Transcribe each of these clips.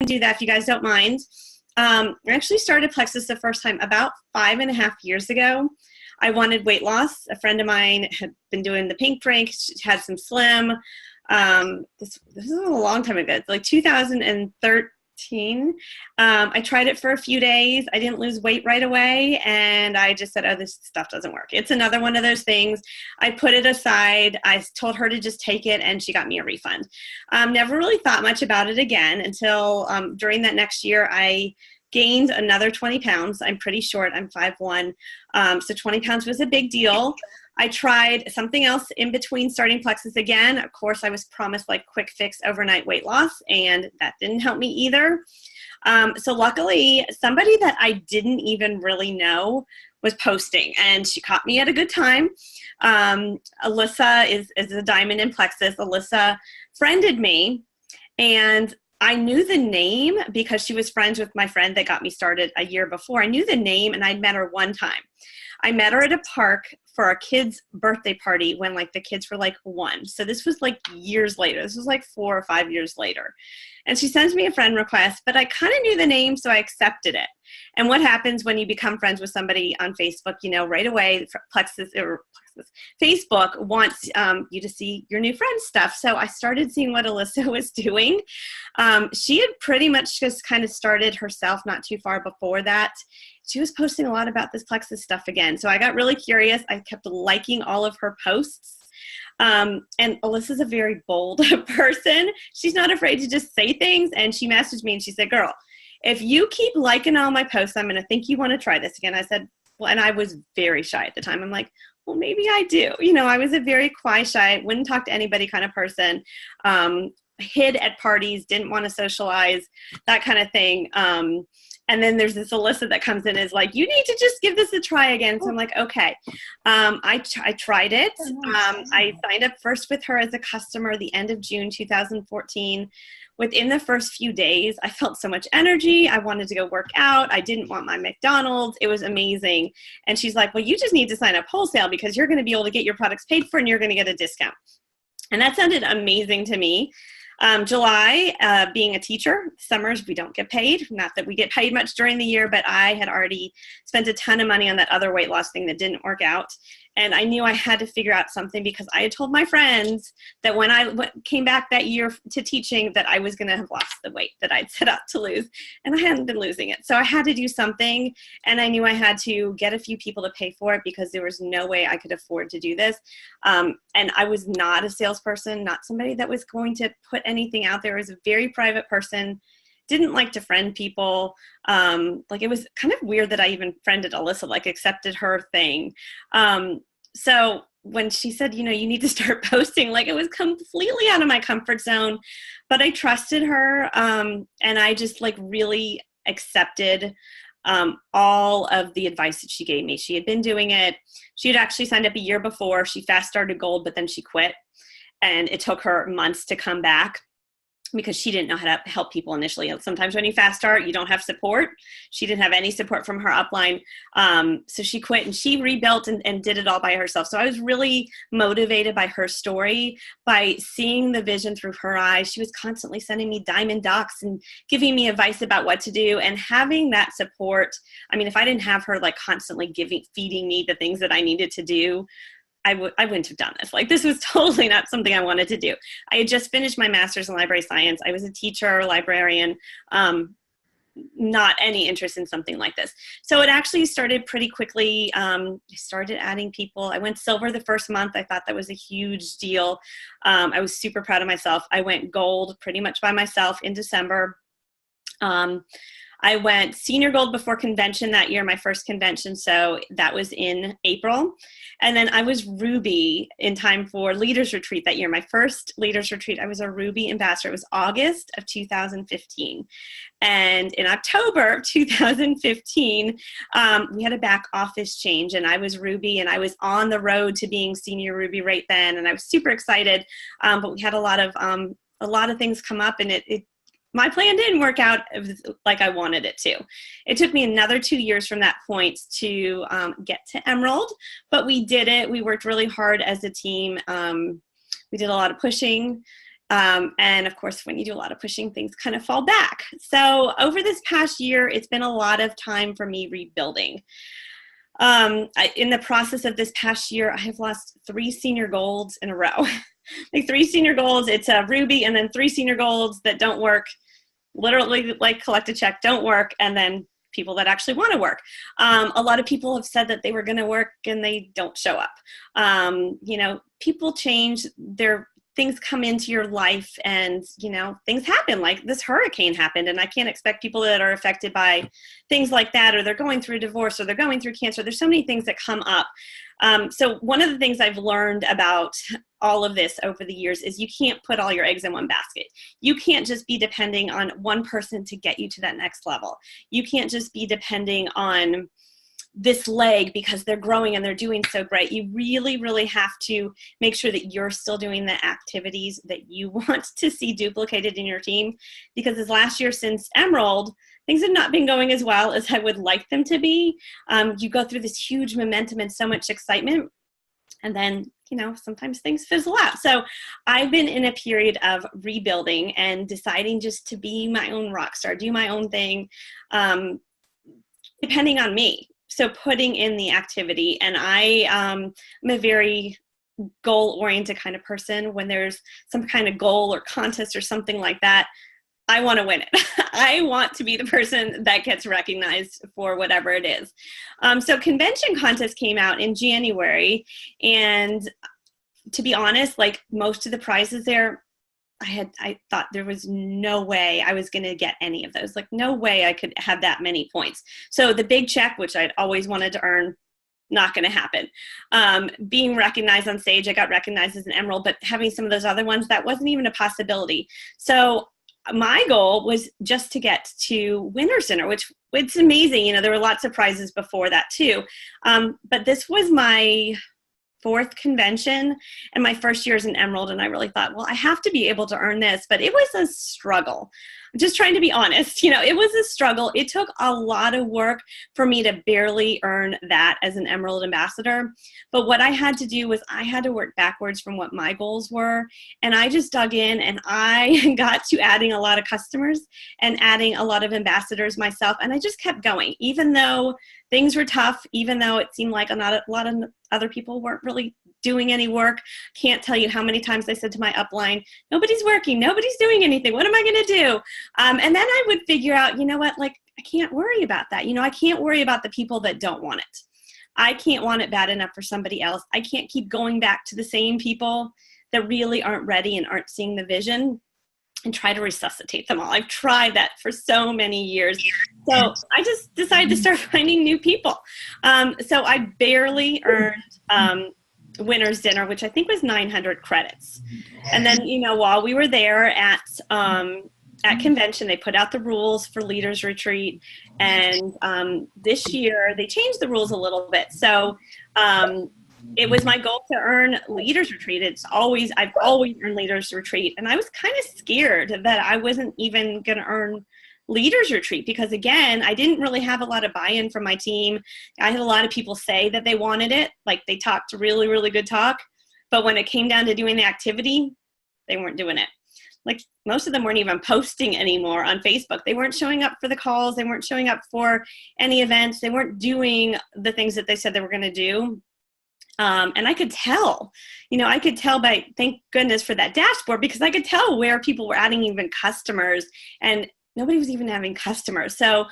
do that if you guys don't mind. I actually started Plexus the first time about 5.5 years ago. I wanted weight loss. A friend of mine had been doing the pink drink. She had some slim. This is a long time ago. It's like 2013. I tried it for a few days. I didn't lose weight right away, and I just said, oh, this stuff doesn't work. It's another one of those things. I put it aside. I told her to just take it, and she got me a refund. Never really thought much about it again until during that next year, I gained another 20 pounds. I'm pretty short. I'm 5'1". So 20 pounds was a big deal. I tried something else in between starting Plexus again. Of course, I was promised like quick fix overnight weight loss, and that didn't help me either. So luckily, somebody that I didn't even really know was posting, and she caught me at a good time. Alyssa is a diamond in Plexus. Alyssa friended me, and I knew the name because she was friends with my friend that got me started a year before. I knew the name, and I'd met her one time. I met her at a park for our kids' birthday party when like the kids were like 1. So this was like years later. This was like 4 or 5 years later. And she sends me a friend request, but I kind of knew the name, so I accepted it. And what happens when you become friends with somebody on Facebook, you know, right away, Facebook wants you to see your new friend's stuff. So I started seeing what Alyssa was doing. She had pretty much just kind of started herself not too far before that. She was posting a lot about this Plexus stuff again. So I got really curious. I kept liking all of her posts. And Alyssa's a very bold person. She's not afraid to just say things. And she messaged me and she said, girl, if you keep liking all my posts, I'm going to think you want to try this again. I said, well, and I was very shy at the time. I'm like, well, maybe I do. You know, I was a very quiet, shy, wouldn't talk to anybody kind of person, hid at parties, didn't want to socialize, that kind of thing. And then there's this Alyssa that comes in and is like, you need to just give this a try again. So I'm like, okay. I tried it. I signed up first with her as a customer the end of June 2014. Within the first few days, I felt so much energy. I wanted to go work out. I didn't want my McDonald's. It was amazing. And she's like, well, you just need to sign up wholesale because you're going to be able to get your products paid for and you're going to get a discount. And that sounded amazing to me. July, being a teacher, summers we don't get paid. Not that we get paid much during the year, but I had already spent a ton of money on that other weight loss thing that didn't work out. And I knew I had to figure out something because I had told my friends that when I came back that year to teaching that I was going to have lost the weight that I'd set out to lose. And I hadn't been losing it. So I had to do something. And I knew I had to get a few people to pay for it because there was no way I could afford to do this. And I was not a salesperson, not somebody that was going to put anything out there. I was a very private person. Didn't like to friend people. Like it was kind of weird that I even friended Alyssa, like accepted her thing. So when she said, you know, you need to start posting, like it was completely out of my comfort zone, but I trusted her. And I just like really accepted all of the advice that she gave me. She had been doing it. She had actually signed up a year before. She fast started gold, but then she quit. And it took her months to come back because she didn't know how to help people initially. Sometimes when you fast start, you don't have support. She didn't have any support from her upline. So she quit and she rebuilt and did it all by herself. So I was really motivated by her story, by seeing the vision through her eyes. She was constantly sending me diamond docs and giving me advice about what to do and having that support. I mean, if I didn't have her like constantly feeding me the things that I needed to do, I wouldn't have done this. Like this was totally not something I wanted to do. I had just finished my master's in library science. I was a teacher, librarian, not any interest in something like this. So it actually started pretty quickly. I started adding people. I went silver the first month. I thought that was a huge deal. I was super proud of myself. I went gold pretty much by myself in December. I went senior gold before convention that year, my first convention. So that was in April. And then I was ruby in time for leaders retreat that year. My first leaders retreat, I was a ruby ambassador. It was August of 2015. And in October of 2015, we had a back office change and I was ruby and I was on the road to being senior ruby right then. And I was super excited. But we had a lot of things come up and my plan didn't work out like I wanted it to. It took me another 2 years from that point to get to Emerald, but we did it. We worked really hard as a team. We did a lot of pushing And of course, when you do a lot of pushing, things kind of fall back. So over this past year, it's been a lot of time for me rebuilding. In the process of this past year, I have lost 3 senior golds in a row. Like 3 senior golds, it's a Ruby, and then 3 senior golds that don't work, literally like collect a check, don't work, and then people that actually want to work. A lot of people have said that they were going to work and they don't show up. People change, things come into your life, and things happen. Like this hurricane happened, and I can't expect people that are affected by things like that, or they're going through divorce, or they're going through cancer. There's so many things that come up. So one of the things I've learned about all of this over the years is you can't put all your eggs in one basket. You can't just be depending on one person to get you to that next level. You can't just be depending on this leg because they're growing and they're doing so great. You really, really have to make sure that you're still doing the activities that you want to see duplicated in your team, because this last year since Emerald, things have not been going as well as I would like them to be. You go through this huge momentum and so much excitement, and then sometimes things fizzle out. So I've been in a period of rebuilding and deciding just to be my own rock star, do my own thing, depending on me. So putting in the activity, and I'm a very goal-oriented kind of person. When there's some kind of goal or contest or something like that, I want to win it. I want to be the person that gets recognized for whatever it is. So convention contest came out in January, and to be honest, like most of the prizes there, I thought there was no way I was going to get any of those. Like no way I could have that many points. So the big check, which I'd always wanted to earn, not going to happen. Being recognized on stage, I got recognized as an Emerald, but having some of those other ones, that wasn't even a possibility. So my goal was just to get to Winner's Dinner, which it's amazing. There were lots of prizes before that too. But this was my 4th convention and my first year as an Emerald, and I really thought, well, I have to be able to earn this, but it was a struggle. I'm just trying to be honest. It was a struggle. It took a lot of work for me to barely earn that as an Emerald ambassador. But what I had to do was I had to work backwards from what my goals were, and I just dug in, and I got to adding a lot of customers and adding a lot of ambassadors myself, and I just kept going, even though things were tough, even though it seemed like a lot of other people weren't really doing any work. Can't tell you how many times I said to my upline, nobody's working, nobody's doing anything. What am I going to do? And then I would figure out, I can't worry about that. I can't worry about the people that don't want it. I can't want it bad enough for somebody else. I can't keep going back to the same people that really aren't ready and aren't seeing the vision and try to resuscitate them all. I've tried that for so many years. So I just decided to start finding new people. So I barely earned Winner's Dinner, which I think was 900 credits. And then, while we were there at convention, they put out the rules for Leaders Retreat. And this year they changed the rules a little bit. So it was my goal to earn Leaders Retreat. I've always earned Leaders Retreat. And I was kind of scared that I wasn't even going to earn Leaders Retreat because, again, I didn't really have a lot of buy-in from my team. I had a lot of people say that they wanted it. Like they talked really, really good talk. But when it came down to doing the activity, they weren't doing it. Like most of them weren't even posting anymore on Facebook. They weren't showing up for the calls. They weren't showing up for any events. They weren't doing the things that they said they were going to do. And I could tell, I could tell by, thank goodness for that dashboard, because I could tell where people were adding even customers and nobody was even having customers. So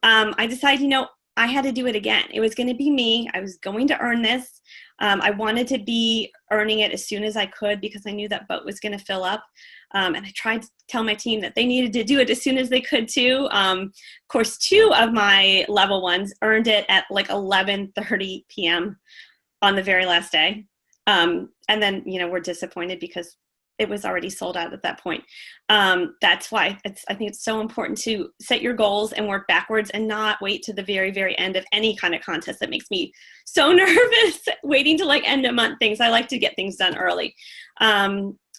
I decided, I had to do it again. It was going to be me. I was going to earn this. I wanted to be earning it as soon as I could because I knew that boat was going to fill up. And I tried to tell my team that they needed to do it as soon as they could too. Of course, 2 of my level 1s earned it at like 11:30 p.m. on the very last day. And then, we're disappointed because it was already sold out at that point. That's why I think it's so important to set your goals and work backwards and not wait to the very, very end of any kind of contest. That makes me so nervous waiting to like end of month things. I like to get things done early.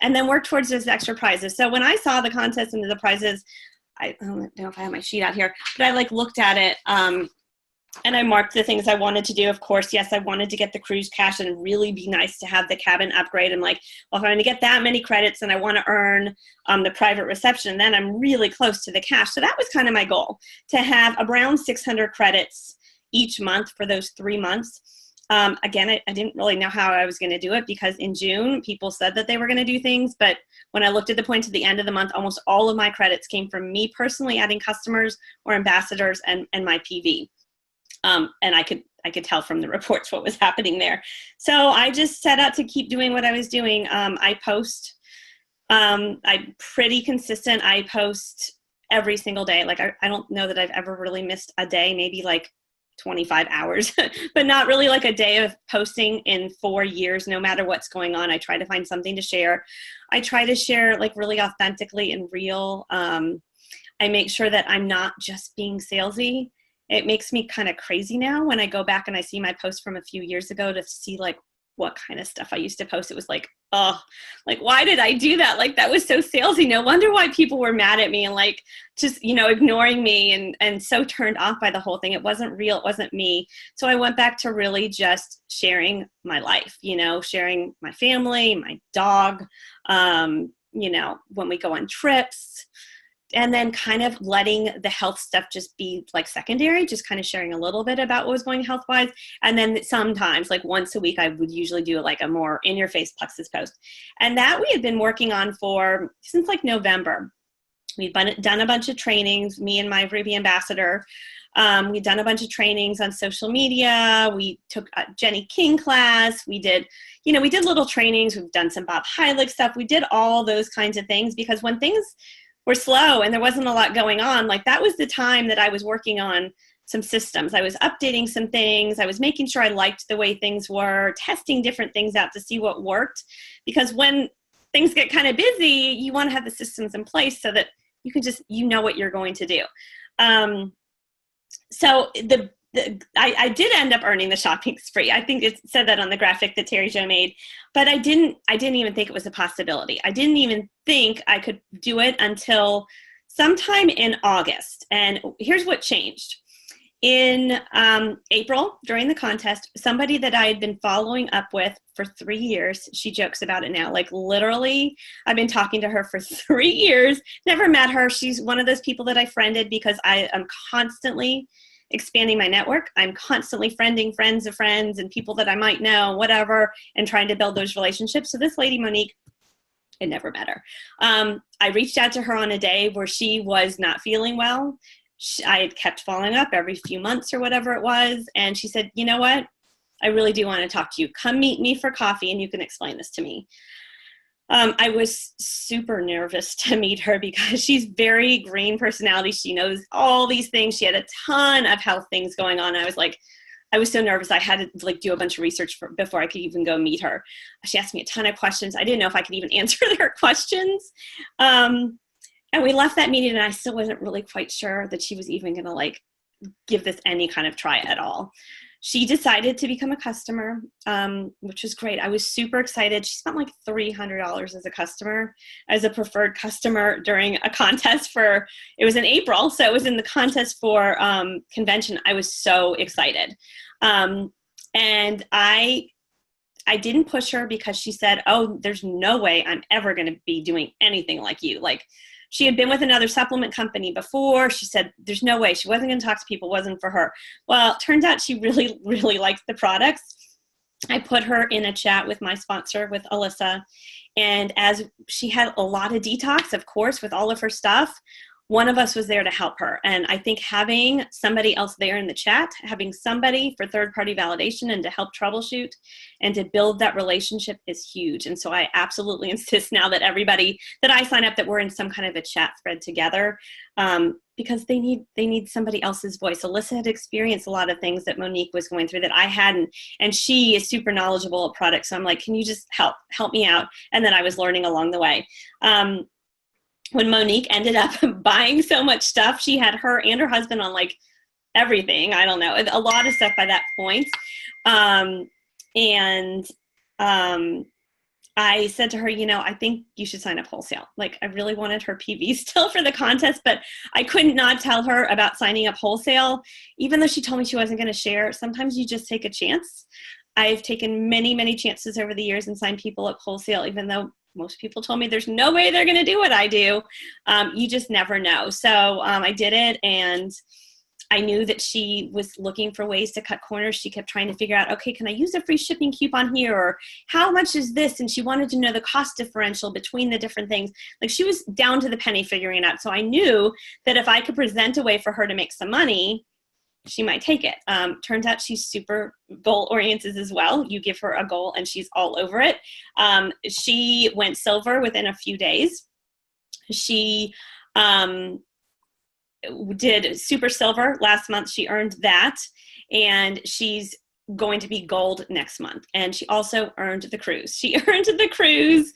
And then work towards those extra prizes. So when I saw the contest and the prizes, I don't know if I have my sheet out here, but I like looked at it. And I marked the things I wanted to do. Of course, yes, I wanted to get the cruise cash and really be nice to have the cabin upgrade. I'm like, well, if I'm going to get that many credits and I want to earn the private reception, then I'm really close to the cash. So that was kind of my goal, to have around 600 credits each month for those 3 months. Again, I didn't really know how I was going to do it, because in June, people said that they were going to do things. But when I looked at the point to the end of the month, almost all of my credits came from me personally adding customers or ambassadors and my PV. And I could tell from the reports what was happening there. So I just set out to keep doing what I was doing. I post, I'm pretty consistent. I post every single day. Like, I don't know that I've ever really missed a day, maybe like 25 hours, but not really like a day of posting in 4 years. No matter what's going on, I try to find something to share. I try to share like really authentically and real. I make sure that I'm not just being salesy. It makes me kind of crazy now when I go back and I see my post from a few years ago to see like what kind of stuff I used to post. It was like, oh, like, why did I do that? Like, that was so salesy. No wonder why people were mad at me and like just, ignoring me and so turned off by the whole thing. It wasn't real. It wasn't me. So I went back to really just sharing my life, sharing my family, my dog, when we go on trips. And then kind of letting the health stuff just be like secondary, just kind of sharing a little bit about what was going health-wise. And then sometimes, like once a week, I would usually do like a more in-your-face plexus post. And that we had been working on since like November. We'd done a bunch of trainings, me and my Ruby ambassador. We'd done a bunch of trainings on social media. We took a Jenny King class. We did little trainings. We've done some Bob Heilig stuff. We did all those kinds of things, because when things were slow and there wasn't a lot going on, like that was the time that I was working on some systems. I was updating some things. I was making sure I liked the way things were, testing different things out to see what worked. Because when things get kind of busy, you want to have the systems in place so that you can just, what you're going to do. So I did end up earning the shopping spree. I think it said that on the graphic that Terry Jo made, but I didn't even think it was a possibility. I didn't even think I could do it until sometime in August. And here's what changed. In April, during the contest, somebody that I had been following up with for 3 years, she jokes about it now, like literally, I've been talking to her for 3 years, never met her. She's one of those people that I friended because I am constantly expanding my network. I'm constantly friending friends of friends and people that I might know, whatever, and trying to build those relationships. So this lady, Monique, I never met her. I reached out to her on a day where she was not feeling well. I had kept following up every few months or whatever it was. And she said, you know what? I really do want to talk to you. Come meet me for coffee and you can explain this to me. I was super nervous to meet her because she's very green personality. She knows all these things. She had a ton of health things going on. I was so nervous. I had to like do a bunch of research before I could even go meet her. She asked me a ton of questions. I didn't know if I could even answer their questions. And we left that meeting and I still wasn't really quite sure that she was even going to like give this any kind of try at all. She decided to become a customer, which was great. I was super excited. She spent like $300 as a customer, as a preferred customer during a contest it was in April. So it was in the contest for convention. I was so excited. And I didn't push her because she said, oh, there's no way I'm ever going to be doing anything like you. Like, she had been with another supplement company before. She said there's no way. She wasn't going to talk to people. It wasn't for her. Well, it turns out she really, really liked the products. I put her in a chat with my sponsor, with Alyssa. And as she had a lot of detox, of course, with all of her stuff, one of us was there to help her. And I think having somebody else there in the chat, having somebody for third-party validation and to help troubleshoot and to build that relationship is huge. And so I absolutely insist now that everybody that I sign up, that we're in some kind of a chat thread together, because they need somebody else's voice. Alyssa had experienced a lot of things that Monique was going through that I hadn't, and she is super knowledgeable at products. So I'm like, can you just help me out? And then I was learning along the way. When Monique ended up buying so much stuff, she had her and her husband on like everything. I don't know, a lot of stuff by that point. I said to her, I think you should sign up wholesale. Like, I really wanted her PV still for the contest, but I could not tell her about signing up wholesale, even though she told me she wasn't going to share. Sometimes you just take a chance. I've taken many, many chances over the years and signed people up wholesale, even though most people told me there's no way they're going to do what I do. You just never know. So I did it, and I knew that she was looking for ways to cut corners. She kept trying to figure out, okay, can I use a free shipping coupon here? Or how much is this? And she wanted to know the cost differential between the different things. Like, she was down to the penny figuring it out. So I knew that if I could present a way for her to make some money, she might take it. Turns out she's super goal oriented as well. You give her a goal and she's all over it. She went silver within a few days. She did super silver last month. She earned that, and she's going to be gold next month. And she also earned the cruise. She earned the cruise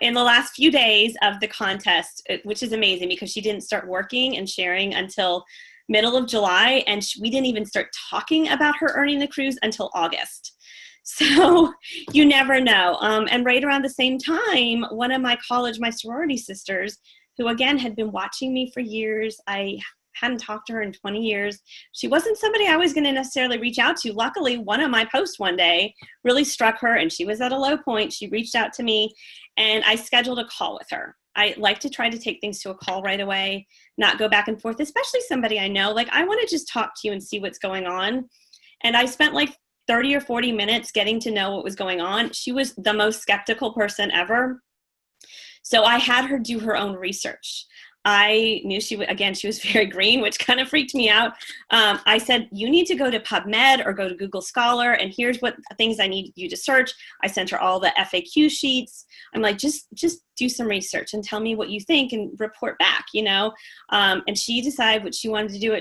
in the last few days of the contest, which is amazing because she didn't start working and sharing until middle of July, and we didn't even start talking about her earning the cruise until August. So you never know. And right around the same time, one of my sorority sisters, who again had been watching me for years, I hadn't talked to her in 20 years. She wasn't somebody I was going to necessarily reach out to. Luckily, one of my posts one day really struck her, and she was at a low point. She reached out to me, and I scheduled a call with her. I like to try to take things to a call right away, not go back and forth, especially somebody I know. Like, I want to just talk to you and see what's going on. And I spent like 30 or 40 minutes getting to know what was going on. She was the most skeptical person ever. So I had her do her own research. I knew she was very green, which kind of freaked me out. I said, you need to go to PubMed or go to Google Scholar, and here's what things I need you to search. I sent her all the FAQ sheets. I'm like, just do some research and tell me what you think and report back, and she decided what she wanted to do.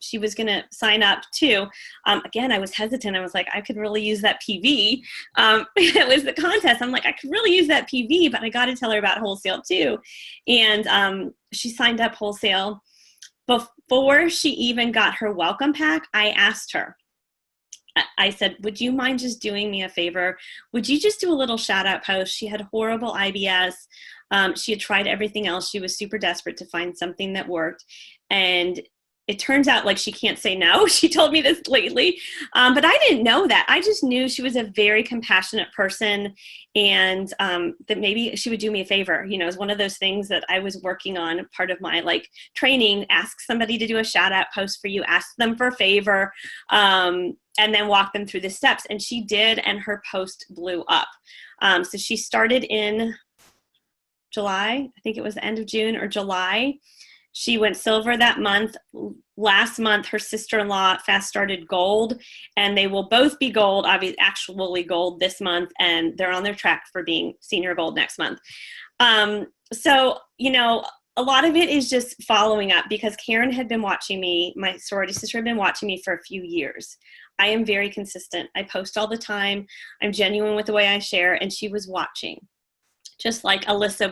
She was going to sign up too. Again, I was hesitant. I was like, I could really use that PV. It was the contest. I'm like, I could really use that PV, but I got to tell her about wholesale too. And she signed up wholesale. Before she even got her welcome pack, I asked her, I said, would you mind just doing me a favor? Would you just do a little shout out post? She had horrible IBS. She had tried everything else. She was super desperate to find something that worked. And it turns out, like, she can't say no. She told me this lately, but I didn't know that. I just knew she was a very compassionate person, and that maybe she would do me a favor. It was one of those things that I was working on. Part of my training, ask somebody to do a shout out post for you, ask them for a favor, and then walk them through the steps. And she did, and her post blew up. So she started in July. I think it was the end of June or July. She went silver that month. Last month, her sister-in-law fast started gold, and they will both be gold, obviously actually gold this month, and they're on their track for being senior gold next month. So, a lot of it is just following up, because Karen had been watching me. My sorority sister had been watching me for a few years. I am very consistent. I post all the time. I'm genuine with the way I share, and she was watching. Just like Alyssa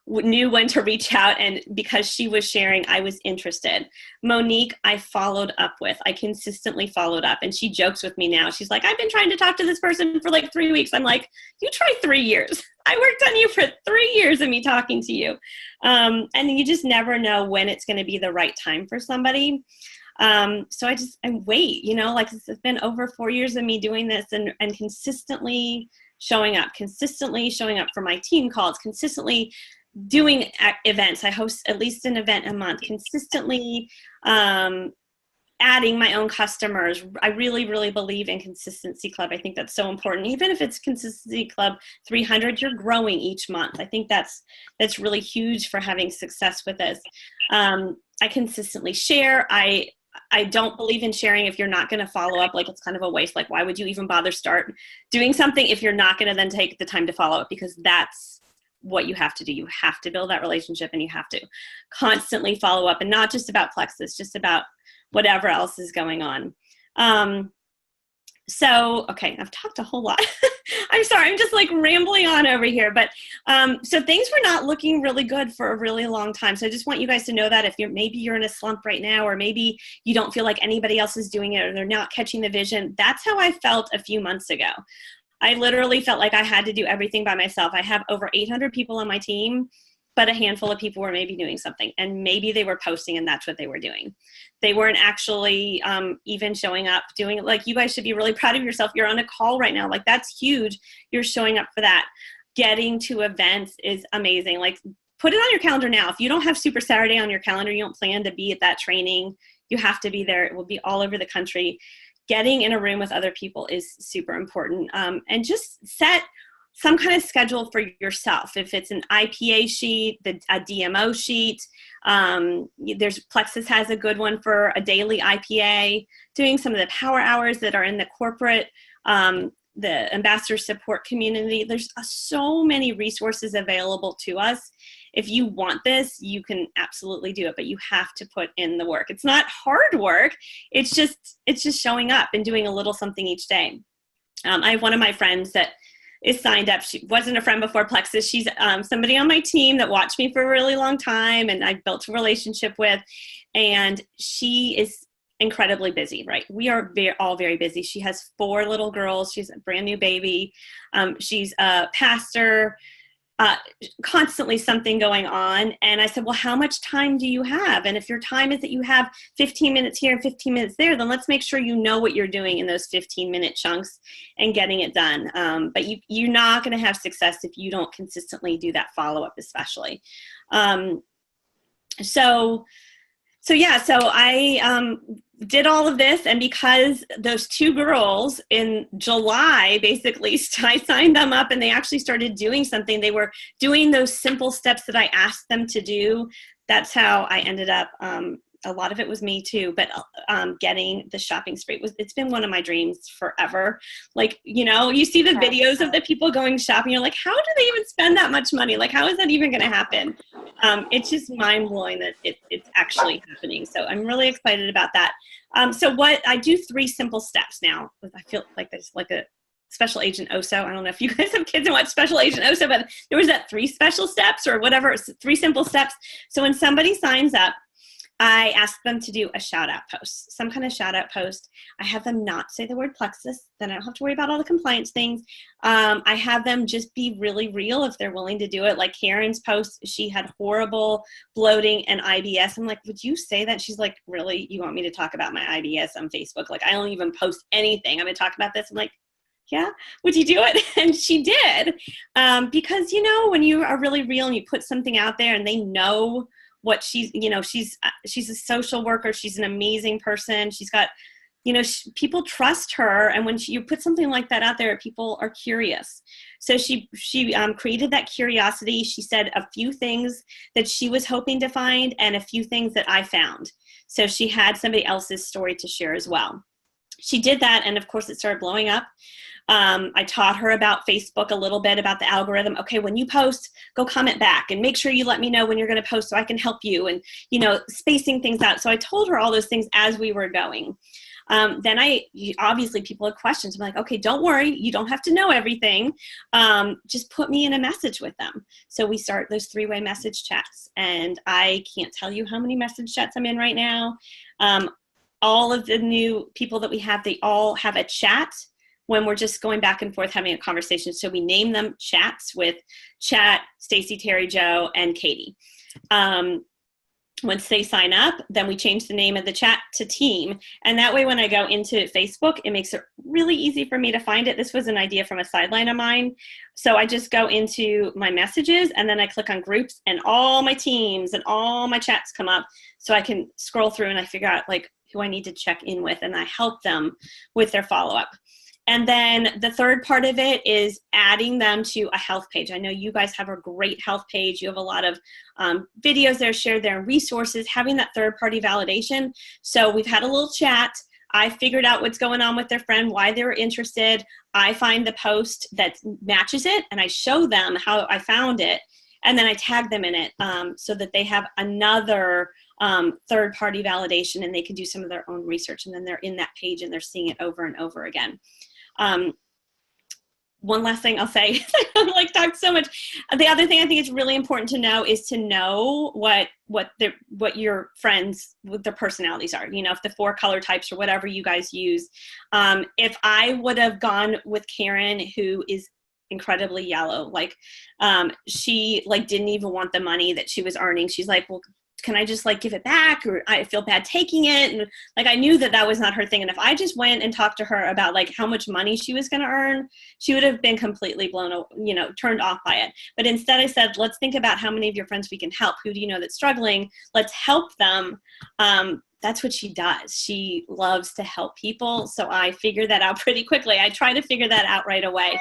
knew when to reach out, and because she was sharing, I was interested. Monique, I followed up with. I consistently followed up, and she jokes with me now. She's like, I've been trying to talk to this person for 3 weeks. I'm like, you tried 3 years. I worked on you for 3 years of me talking to you. And you just never know when it's going to be the right time for somebody. So I wait, it's been over 4 years of me doing this and consistently showing up for my team calls, consistently doing events. I host at least an event a month, consistently adding my own customers. I really, really believe in Consistency Club. I think that's so important. Even if it's Consistency Club 300, you're growing each month. I think that's really huge for having success with this. I consistently share. I don't believe in sharing if you're not going to follow up. It's kind of a waste. Why would you even bother start doing something if you're not going to then take the time to follow up? Because that's what you have to do. You have to build that relationship, and you have to constantly follow up, and not just about Plexus, just about whatever else is going on. So, okay, I've talked a whole lot. I'm sorry, I'm just rambling on over here. But so things were not looking really good for a really long time. So I just want you guys to know that if maybe you're in a slump right now, or maybe you don't feel like anybody else is doing it, or they're not catching the vision. That's how I felt a few months ago. I literally felt like I had to do everything by myself. I have over 800 people on my team, but a handful of people were maybe doing something, and maybe they were posting and that's what they were doing. They weren't actually even showing up, doing it. Like, you guys should be really proud of yourself. You're on a call right now. Like, that's huge. You're showing up for that. Getting to events is amazing. Like, put it on your calendar now. If you don't have Super Saturday on your calendar, you don't plan to be at that training, you have to be there. It will be all over the country. Getting in a room with other people is super important. And just set some kind of schedule for yourself. If it's an IPA sheet, a DMO sheet, there's Plexus has a good one for a daily IPA, doing some of the power hours that are in the corporate, the ambassador support community. There's so many resources available to us. If you want this, you can absolutely do it, but you have to put in the work. It's not hard work. It's just showing up and doing a little something each day. I have one of my friends that is signed up. She wasn't a friend before Plexus. She's somebody on my team that watched me for a really long time and I've built a relationship with, and she is incredibly busy, right? We are all very busy. She has 4 little girls. She's a brand new baby. She's a pastor, constantly something going on. And I said, well, how much time do you have? And if your time is that you have 15 minutes here and 15 minutes there, then let's make sure you know what you're doing in those 15-minute chunks and getting it done. But you're not going to have success if you don't consistently do that follow-up, especially. So I did all of this, and because those 2 girls in July, basically, I signed them up and they actually started doing something. They were doing those simple steps that I asked them to do. That's how I ended up, a lot of it was me too, but getting the shopping spree, it's been one of my dreams forever. Like, you see the videos of the people going shopping, you're like, how do they even spend that much money? Like, how is that even going to happen? It's just mind blowing that it's actually happening. So I'm really excited about that. So what I do 3 simple steps now. I feel like there's like a Special Agent Oso. I don't know if you guys have kids and watch Special Agent Oso, but there was that 3 special steps or whatever, 3 simple steps. So when somebody signs up, I ask them to do a shout out post, some kind of shout out post. I have them not say the word Plexus, then I don't have to worry about all the compliance things. I have them just be really real if they're willing to do it. Like Karen's post, she had horrible bloating and IBS. I'm like, would you say that? She's like, really? You want me to talk about my IBS on Facebook? Like, I don't even post anything. I'm going to talk about this. I'm like, yeah, would you do it? And she did. Because, when you are really real and you put something out there and they know what she's a social worker. She's an amazing person. She's got, people trust her. And when you put something like that out there, people are curious. So she created that curiosity. She said a few things that she was hoping to find and a few things that I found. So she had somebody else's story to share as well. She did that. And of course it started blowing up. I taught her about Facebook a little bit, about the algorithm. Okay, when you post, go comment back and make sure you let me know when you're going to post so I can help you, and, spacing things out. So I told her all those things as we were going. Then obviously people had questions. I'm like, okay, don't worry. You don't have to know everything. Just put me in a message with them. So we start those 3-way message chats, and I can't tell you how many message chats I'm in right now. All of the new people that we have, they all have a chat when we're just going back and forth having a conversation. So we name them chats with Chat, Stacey, Terry, Joe, and Katie. Once they sign up, then we change the name of the chat to team. And that way, when I go into Facebook, it makes it really easy for me to find it. This was an idea from a sideline of mine. So I just go into my messages and then I click on groups and all my teams and all my chats come up. So I can scroll through and I figure out like who I need to check in with, and I help them with their follow-up. And then the third part of it is adding them to a health page. I know you guys have a great health page. You have a lot of videos there shared there, resources, having that third-party validation. So we've had a little chat. I figured out what's going on with their friend, why they were interested. I find the post that matches it, and I show them how I found it. And then I tag them in it so that they have another third-party validation, and they can do some of their own research. And then they're in that page and they're seeing it over and over again. one last thing I'll say, I'm like talked so much. The other thing I think it's really important to know is to know what your friends with their personalities are. You know, if the 4 color types or whatever you guys use. If I would have gone with Karen, who is incredibly yellow, like she like didn't even want the money that she was earning. She's like, well, can I just like give it back, or I feel bad taking it? And like, I knew that was not her thing. And if I just went and talked to her about like how much money she was going to earn, she would have been completely turned off by it. But instead I said, let's think about how many of your friends we can help. Who do you know that's struggling? Let's help them. That's what she does. She loves to help people. So I figured that out pretty quickly. I try to figure that out right away.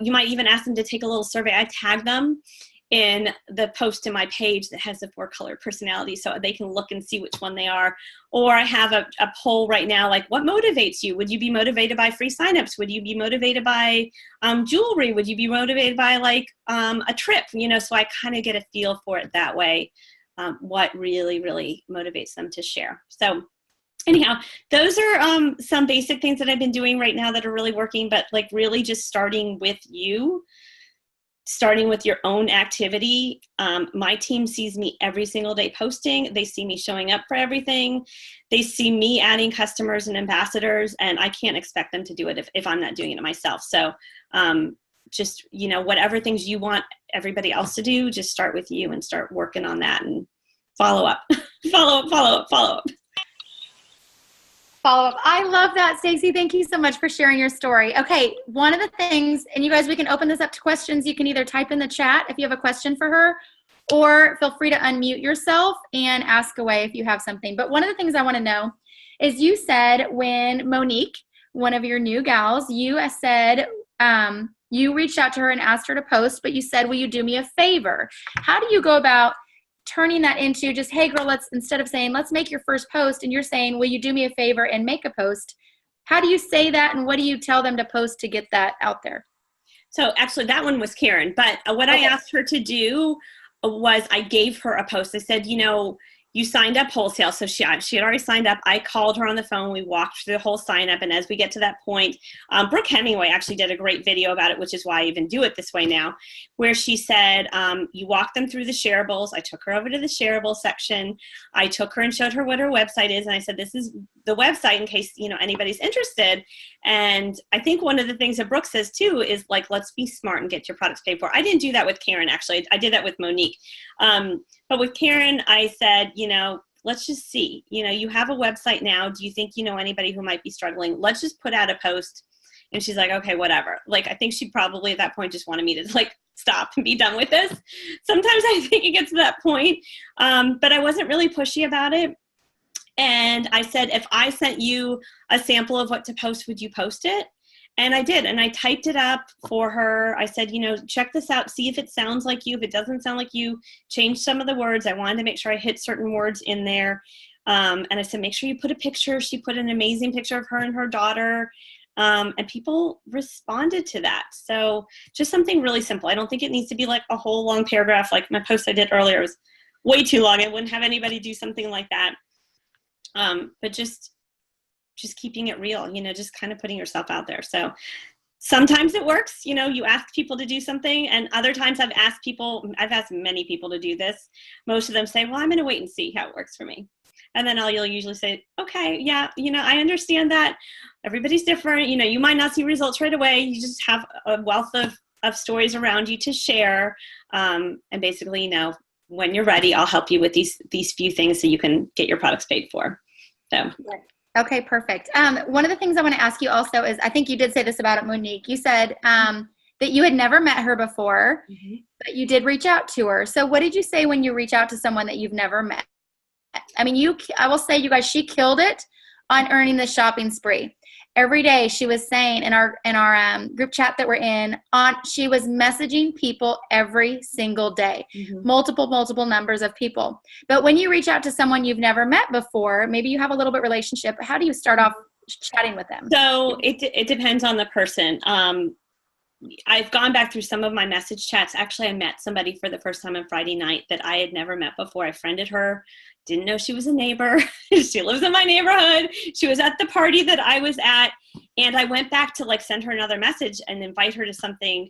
You might even ask them to take a little survey. I tag them in the post in my page that has the 4 color personality, so they can look and see which one they are. Or I have a poll right now, like, what motivates you? Would you be motivated by free signups? Would you be motivated by jewelry? Would you be motivated by like a trip? You know, so I kind of get a feel for it that way, what really, really motivates them to share. So anyhow, those are some basic things that I've been doing right now that are really working, but like really just starting with you. Starting with your own activity. My team sees me every single day posting. They see me showing up for everything. They see me adding customers and ambassadors, and I can't expect them to do it if I'm not doing it myself. So just, you know, whatever things you want everybody else to do, just start with you and start working on that and follow up, follow up, follow up, follow up. Follow up. I love that, Stacey. Thank you so much for sharing your story. Okay, one of the things, and you guys, we can open this up to questions. You can either type in the chat if you have a question for her, or feel free to unmute yourself and ask away if you have something. But one of the things I want to know is, you said when Monique, one of your new gals, you said you reached out to her and asked her to post, but you said, will you do me a favor? How do you go about turning that into just, hey girl, let's, instead of saying, let's make your first post, and you're saying, will you do me a favor and make a post? How do you say that, and what do you tell them to post to get that out there? So actually that one was Karen, but what I asked her to do was I gave her a post. I said, you know, you signed up wholesale. So she had already signed up. I called her on the phone. We walked through the whole sign up. And as we get to that point, Brooke Hemingway actually did a great video about it, which is why I even do it this way now, where she said, you walk them through the shareables. I took her over to the shareable section. I took her and showed her what her website is. And I said, this is the website in case, you know, anybody's interested. And I think one of the things that Brooke says too is like, let's be smart and get your products paid for. I didn't do that with Karen, actually. I did that with Monique. But with Karen, I said, you know, let's just see, you know, you have a website now. Do you think you know anybody who might be struggling? Let's just put out a post. And she's like, okay, whatever. Like, I think she probably at that point just wanted me to like stop and be done with this. Sometimes I think it gets to that point. But I wasn't really pushy about it. And I said, if I sent you a sample of what to post, would you post it? And I did, and I typed it up for her. I said, you know, check this out, see if it sounds like you. If it doesn't sound like you, change some of the words. I wanted to make sure I hit certain words in there. And I said, make sure you put a picture. She put an amazing picture of her and her daughter. And people responded to that. So just something really simple. I don't think it needs to be like a whole long paragraph. Like my post I did earlier was way too long. I wouldn't have anybody do something like that. But just keeping it real, you know, just kind of putting yourself out there. So sometimes it works, you know, you ask people to do something, and other times I've asked many people to do this. Most of them say, well, I'm going to wait and see how it works for me. And then you'll usually say, okay, yeah, you know, I understand that everybody's different. You know, you might not see results right away. You just have a wealth of stories around you to share. And basically, you know, when you're ready, I'll help you with these few things so you can get your products paid for. So. Okay, perfect. One of the things I want to ask you also is, I think you did say this about it, Monique. You said that you had never met her before, but you did reach out to her. So what did you say when you reach out to someone that you've never met? I mean, I will say, you guys, she killed it on earning the shopping spree. Every day she was saying in our group chat that we're in, she was messaging people every single day, multiple numbers of people. But when you reach out to someone you've never met before, maybe you have a little bit relationship, how do you start off chatting with them? So it depends on the person. I've gone back through some of my message chats. Actually, I met somebody for the first time on Friday night that I had never met before. I friended her, didn't know she was a neighbor. She lives in my neighborhood. She was at the party that I was at. And I went back to like send her another message and invite her to something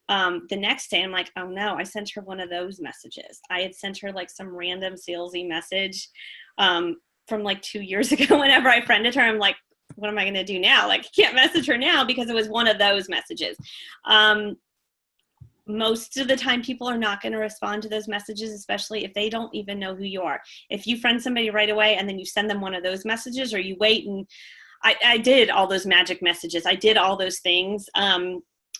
the next day. I'm like, oh no, I sent her one of those messages. I had sent her like some random salesy message from like 2 years ago. Whenever I friended her, I'm like, what am I going to do now? Like, I can't message her now because it was one of those messages. Most of the time, people are not going to respond to those messages, especially if they don't even know who you are. If you friend somebody right away and then you send them one of those messages, or you wait, and I did all those magic messages. I did all those things.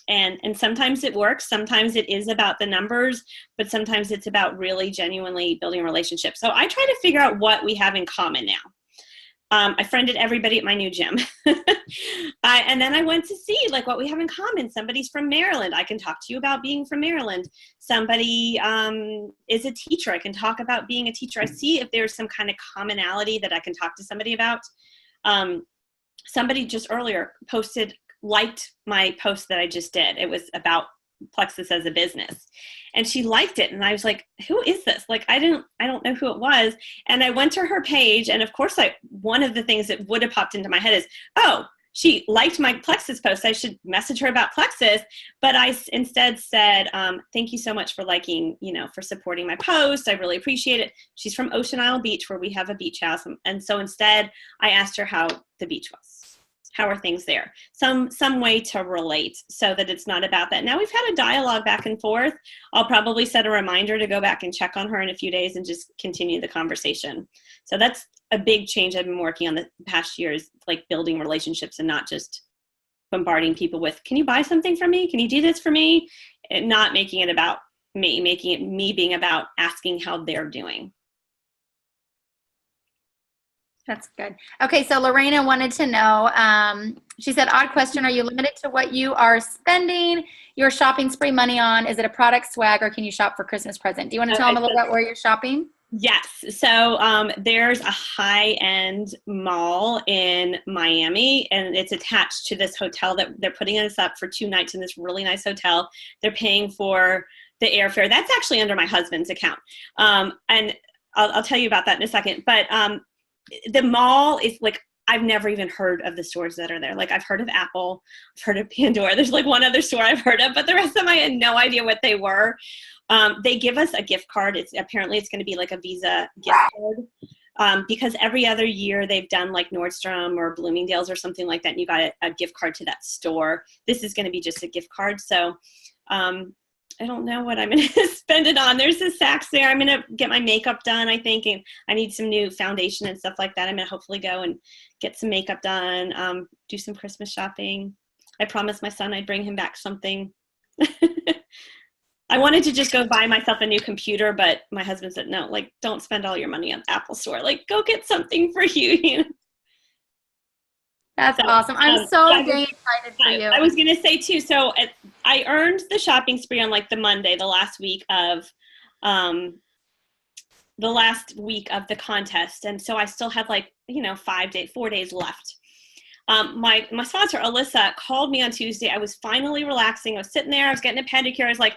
And sometimes it works. Sometimes it is about the numbers, but sometimes it's about really genuinely building a relationship. So I try to figure out what we have in common now. I friended everybody at my new gym. And then I went to see like what we have in common. Somebody's from Maryland. I can talk to you about being from Maryland. Somebody is a teacher. I can talk about being a teacher. I see if there's some kind of commonality that I can talk to somebody about. Somebody just earlier liked my post that I just did. It was about Plexus as a business, and she liked it. And I was like, who is this? Like, I don't know who it was. And I went to her page, and of course, one of the things that would have popped into my head is, oh, she liked my Plexus post. I should message her about Plexus. But I instead said, thank you so much for liking, for supporting my post. I really appreciate it. She's from Ocean Isle Beach, where we have a beach house. And so instead I asked her how the beach was. How are things there? Some way to relate so that it's not about that. Now we've had a dialogue back and forth. I'll probably set a reminder to go back and check on her in a few days and just continue the conversation. So that's a big change I've been working on the past years, like building relationships and not just bombarding people with, can you buy something from me? Can you do this for me? And not making it about me, making it me being about asking how they're doing. That's good. Okay, so Lorena wanted to know, she said, odd question, are you limited to what you are spending your shopping spree money on? Is it a product, swag, or can you shop for Christmas present? Do you want to tell them a little bit where you're shopping? Yes. So there's a high-end mall in Miami, and it's attached to this hotel that they're putting us up for 2 nights in this really nice hotel. They're paying for the airfare. That's actually under my husband's account. And I'll tell you about that in a second. But the mall is like, I've never even heard of the stores that are there. Like, I've heard of Apple, I've heard of Pandora. There's like one other store I've heard of, but the rest of them I had no idea what they were. They give us a gift card. Apparently it's going to be like a Visa gift card because every other year they've done like Nordstrom or Bloomingdale's or something like that, and you got a gift card to that store. This is going to be just a gift card. So I don't know what I'm going to spend it on. There's the Saks there. I'm going to get my makeup done, I think, and I need some new foundation and stuff like that. I'm going to hopefully go and get some makeup done, do some Christmas shopping. I promised my son I'd bring him back something. I wanted to just go buy myself a new computer, but my husband said, no, like, don't spend all your money on the Apple store. Like, go get something for you. That's awesome. I'm so dang excited for you. I was going to say too, so I earned the shopping spree on like the Monday, the last week of the contest. And so I still had like, 4 days left. My sponsor, Alyssa, called me on Tuesday. I was finally relaxing. I was sitting there. I was getting a pedicure. I was like,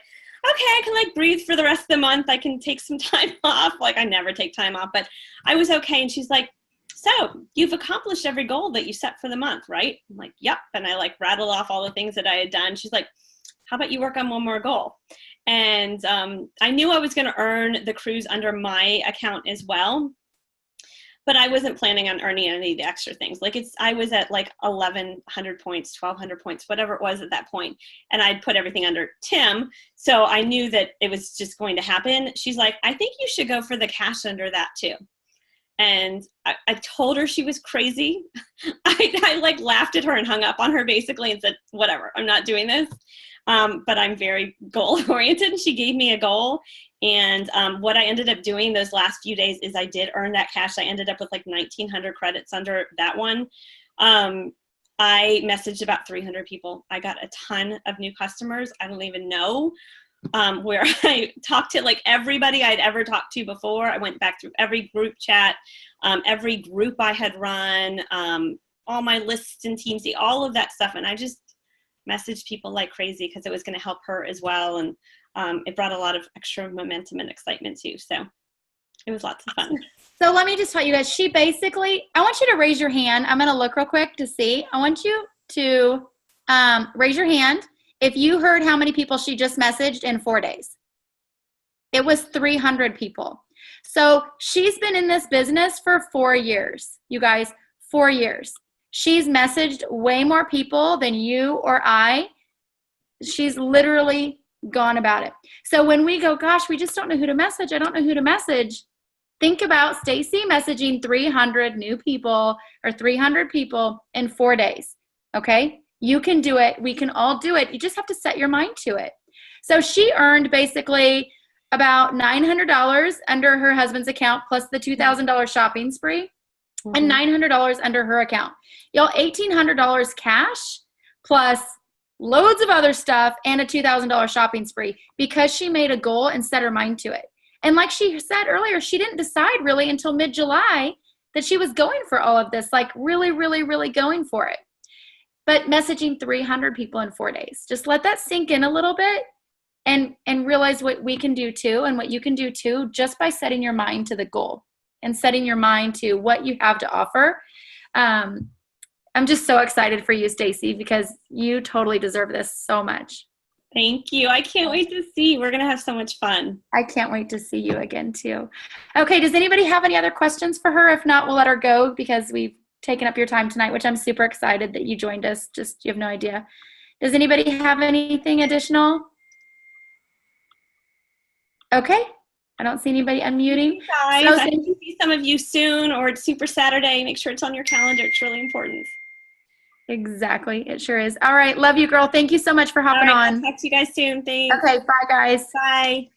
okay, I can like breathe for the rest of the month. I can take some time off. Like, I never take time off, but I was okay. And she's like, so you've accomplished every goal that you set for the month, right? I'm like, yep. And I like rattled off all the things that I had done. She's like, how about you work on one more goal? And I knew I was going to earn the cruise under my account as well, but I wasn't planning on earning any of the extra things. Like, I was at like 1,100 points, 1,200 points, whatever it was at that point. And I'd put everything under Tim. So I knew that it was just going to happen. She's like, I think you should go for the cash under that too. And I told her she was crazy. I like laughed at her and hung up on her basically and said, whatever, I'm not doing this. But I'm very goal oriented. She gave me a goal. And what I ended up doing those last few days is I did earn that cash. I ended up with like 1,900 credits under that one. I messaged about 300 people. I got a ton of new customers. I don't even know where I talked to like everybody I'd ever talked to before. I went back through every group chat, every group I had run, all my lists and teams, all of that stuff. And I just messaged people like crazy because it was going to help her as well. And it brought a lot of extra momentum and excitement too. So it was lots of fun. So let me just tell you guys, I want you to raise your hand. I'm going to look real quick to see. I want you to raise your hand if you heard how many people she just messaged in 4 days. It was 300 people. So she's been in this business for 4 years, you guys, 4 years. She's messaged way more people than you or I. She's literally gone about it. So when we go, gosh, we just don't know who to message. I don't know who to message. Think about Stacey messaging 300 new people or 300 people in 4 days. Okay? You can do it. We can all do it. You just have to set your mind to it. So she earned basically about $900 under her husband's account plus the $2,000 shopping spree and $900 under her account. Y'all, $1,800 cash plus loads of other stuff and a $2,000 shopping spree because she made a goal and set her mind to it. And like she said earlier, she didn't decide really until mid-July that she was going for all of this, like really, really, really going for it. But messaging 300 people in 4 days, just let that sink in a little bit and realize what we can do too and what you can do too just by setting your mind to the goal and setting your mind to what you have to offer. I'm just so excited for you, Stacey, because you totally deserve this so much. Thank you. I can't wait to see. We're going to have so much fun. I can't wait to see you again too. Okay, does anybody have any other questions for her? If not, we'll let her go because we've taken up your time tonight, which I'm super excited that you joined us. Just, you have no idea. Does anybody have anything additional? Okay. I don't see anybody unmuting. Guys, I hope to see some of you soon, or it's Super Saturday. Make sure it's on your calendar. It's really important. Exactly. It sure is. All right. Love you, girl. Thank you so much for hopping on. I'll talk to you guys soon. Thanks. Okay. Bye, guys. Bye.